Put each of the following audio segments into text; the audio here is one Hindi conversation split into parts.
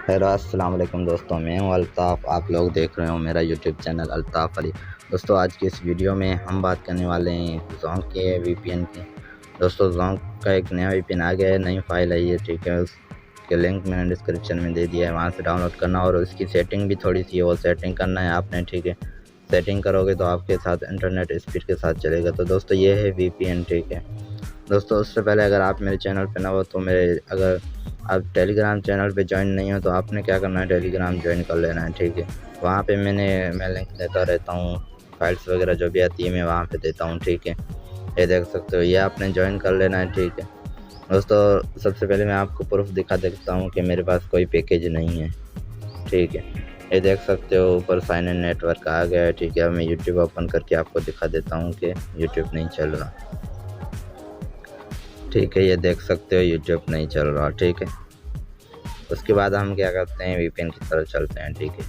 हेलो अस्सलाम वालेकुम दोस्तों, मैं हूं अल्ताफ़। आप लोग देख रहे हो मेरा यूट्यूब चैनल अल्ताफ़ अली। दोस्तों आज की इस वीडियो में हम बात करने वाले हैं ज़ोंक के वीपीएन की। दोस्तों ज़ोंक का एक नया वीपीएन आ गया है, नई फाइल आई है, ठीक है। उसके लिंक मैंने डिस्क्रिप्शन में दे दिया है, वहाँ से डाउनलोड करना और उसकी सेटिंग भी थोड़ी सी वो सेटिंग करना है आपने, ठीक है। सेटिंग करोगे तो आपके साथ इंटरनेट स्पीड के साथ चलेगा। तो दोस्तों ये है वीपीएन, ठीक है। दोस्तों उससे पहले अगर आप मेरे चैनल पे ना हो तो अगर आप टेलीग्राम चैनल पे ज्वाइन नहीं हो तो आपने क्या करना है, टेलीग्राम ज्वाइन कर लेना है, ठीक है। वहाँ पे मैं लिंक देता रहता हूँ, फाइल्स वगैरह जो भी आती है मैं वहाँ पे देता हूँ, ठीक है। ये देख सकते हो, ये आपने ज्वाइन कर लेना है, ठीक है। दोस्तों सबसे पहले मैं आपको प्रूफ दिखा देता हूँ कि मेरे पास कोई पैकेज नहीं है, ठीक है। ये देख सकते हो ऊपर साइन इन नेटवर्क आ गया है, ठीक है। अब मैं यूट्यूब ओपन करके आपको दिखा देता हूँ कि यूट्यूब नहीं चल रहा, ठीक है। ये देख सकते हो यूट्यूब नहीं चल रहा, ठीक है। उसके बाद हम क्या करते हैं, वीपीएन की तरफ चलते हैं, ठीक है।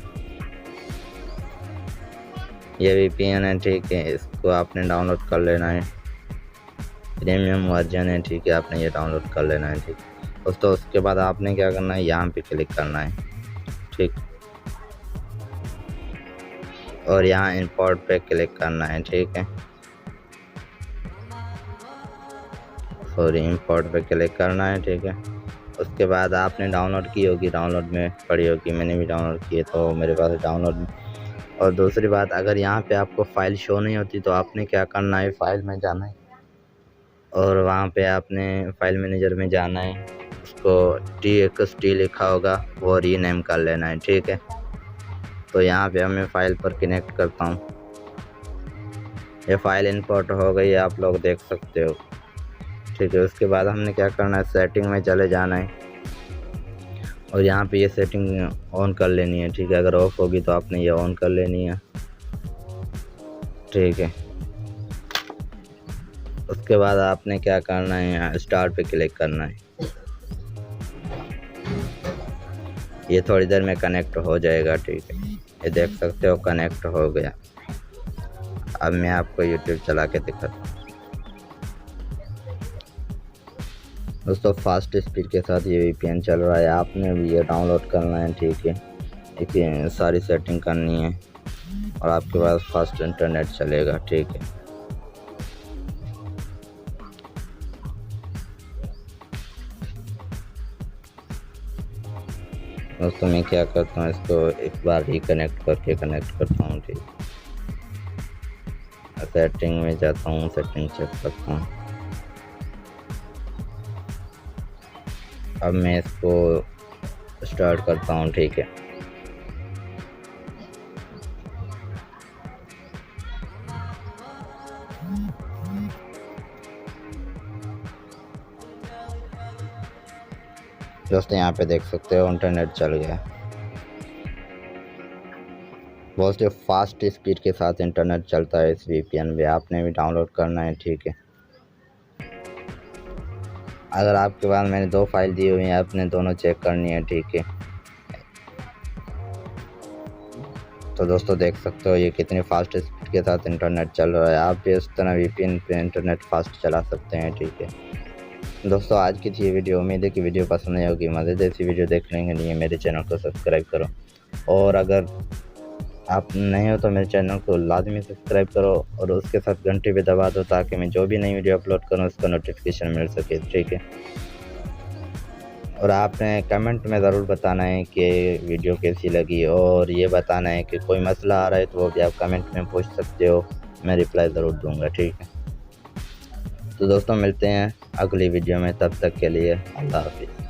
ये वीपीएन है, ठीक है। इसको आपने डाउनलोड कर लेना है, प्रीमियम वर्जन है, ठीक है। आपने ये डाउनलोड कर लेना है, ठीक है। दोस्तों उसके बाद आपने क्या करना है, यहाँ पे क्लिक करना है, ठीक। और यहाँ इंपोर्ट पे क्लिक करना है, ठीक है। सॉरी, इंपोर्ट पे क्लिक करना है, ठीक है। उसके बाद आपने डाउनलोड की होगी, डाउनलोड में पड़ी होगी, मैंने भी डाउनलोड की है तो मेरे पास डाउनलोड। और दूसरी बात, अगर यहाँ पे आपको फ़ाइल शो नहीं होती तो आपने क्या करना है, फ़ाइल में जाना है और वहाँ पे आपने फ़ाइल मैनेजर में जाना है। उसको TXT लिखा होगा वो रीनेम कर लेना है, ठीक है। तो यहाँ पे मैं फ़ाइल पर कनेक्ट करता हूँ। ये फ़ाइल इंपोर्ट हो गई है, आप लोग देख सकते हो, ठीक है। उसके बाद हमने क्या करना है, सेटिंग में चले जाना है और यहाँ पे ये सेटिंग ऑन कर लेनी है, ठीक है। अगर ऑफ होगी तो आपने ये ऑन कर लेनी है, ठीक है। उसके बाद आपने क्या करना है, स्टार्ट पे क्लिक करना है। ये थोड़ी देर में कनेक्ट हो जाएगा, ठीक है। ये देख सकते हो कनेक्ट हो गया। अब मैं आपको यूट्यूब चला के दिखाता हूँ। दोस्तों फास्ट स्पीड के साथ ये वीपीएन चल रहा है, आपने भी ये डाउनलोड करना है, ठीक है। देखिए सारी सेटिंग करनी है और आपके पास फास्ट इंटरनेट चलेगा, ठीक है। दोस्तों मैं क्या करता हूँ, इसको एक बार रिकनेक्ट करके कनेक्ट करता हूँ, ठीक। सेटिंग में जाता हूँ, सेटिंग चेक करता हूँ। अब मैं इसको स्टार्ट करता हूँ, ठीक है। दोस्तों यहाँ पे देख सकते हो इंटरनेट चल गया। बहुत ही फास्ट स्पीड के साथ इंटरनेट चलता है इस वीपीएन में, आपने भी डाउनलोड करना है, ठीक है। अगर आपके पास मैंने 2 फाइल दी हुई हैं, आपने दोनों चेक करनी है, ठीक है। तो दोस्तों देख सकते हो ये कितनी फास्ट स्पीड के साथ इंटरनेट चल रहा है। आप भी इस तरह वीपीएन पे इंटरनेट फास्ट चला सकते हैं, ठीक है। दोस्तों आज की थी ये वीडियो, उम्मीद है कि वीडियो पसंद आई होगी। मज़ेदार ऐसी वीडियो देखने के लिए मेरे चैनल को सब्सक्राइब करो और अगर आप नए हो तो मेरे चैनल को लाजमी सब्सक्राइब करो और उसके साथ घंटी भी दबा दो ताकि मैं जो भी नई वीडियो अपलोड करूँ उसका नोटिफिकेशन मिल सके, ठीक है। और आपने कमेंट में ज़रूर बताना है कि वीडियो कैसी लगी और ये बताना है कि कोई मसला आ रहा है तो वो भी आप कमेंट में पूछ सकते हो, मैं रिप्लाई ज़रूर दूंगा, ठीक है। तो दोस्तों मिलते हैं अगली वीडियो में, तब तक के लिए अल्लाह हाफिज़।